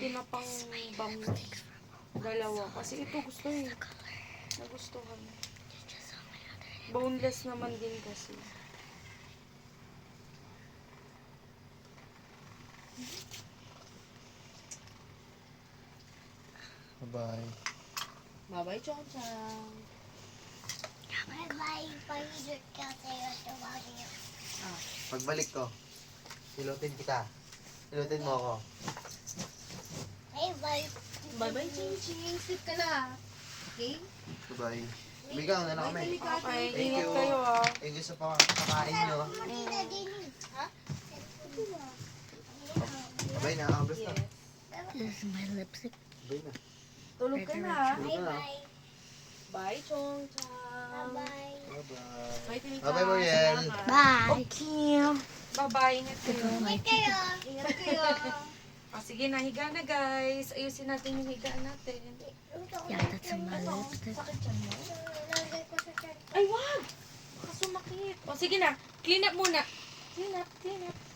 pwede na pang bamboo. Dalawa. Kasi ito gusto eh. Nagustuhan. Boneless naman din kasi. Bye-bye. Bye-bye, Chong Chong. Bye-bye. Pag-idot ka sa'yo. Tumagin. Pagbalik ko, ilutin kita. Ilutin mo ako. Bye-bye. Bye-bye, Ching Ching. Sleep ka na. Okay? Bye-bye. Bigaw na lang kami. Okay, Thank ingat you. kayo ah. Thank you sa pakain nyo. Makita din. Ha? Bye na, kablas na. This is my lipstick. Bye na. Tulog ka na. Tulog na. Bye-bye. Bye, Chong Chong. Bye-bye. Bye-bye. Bye, Tini Bye-bye, Mariel. Salamat. Bye. Okay. Bye-bye. Ingat kayo. Ingat kayo. Ingat kayo. O, sige na. Higa na, guys. Ayusin natin yung higaan natin. Yeah, that's in my lipstick. Sakit dyan mo? Ay, wag! Baka sumakit. O, sige na. Clean up muna. Clean up, clean up.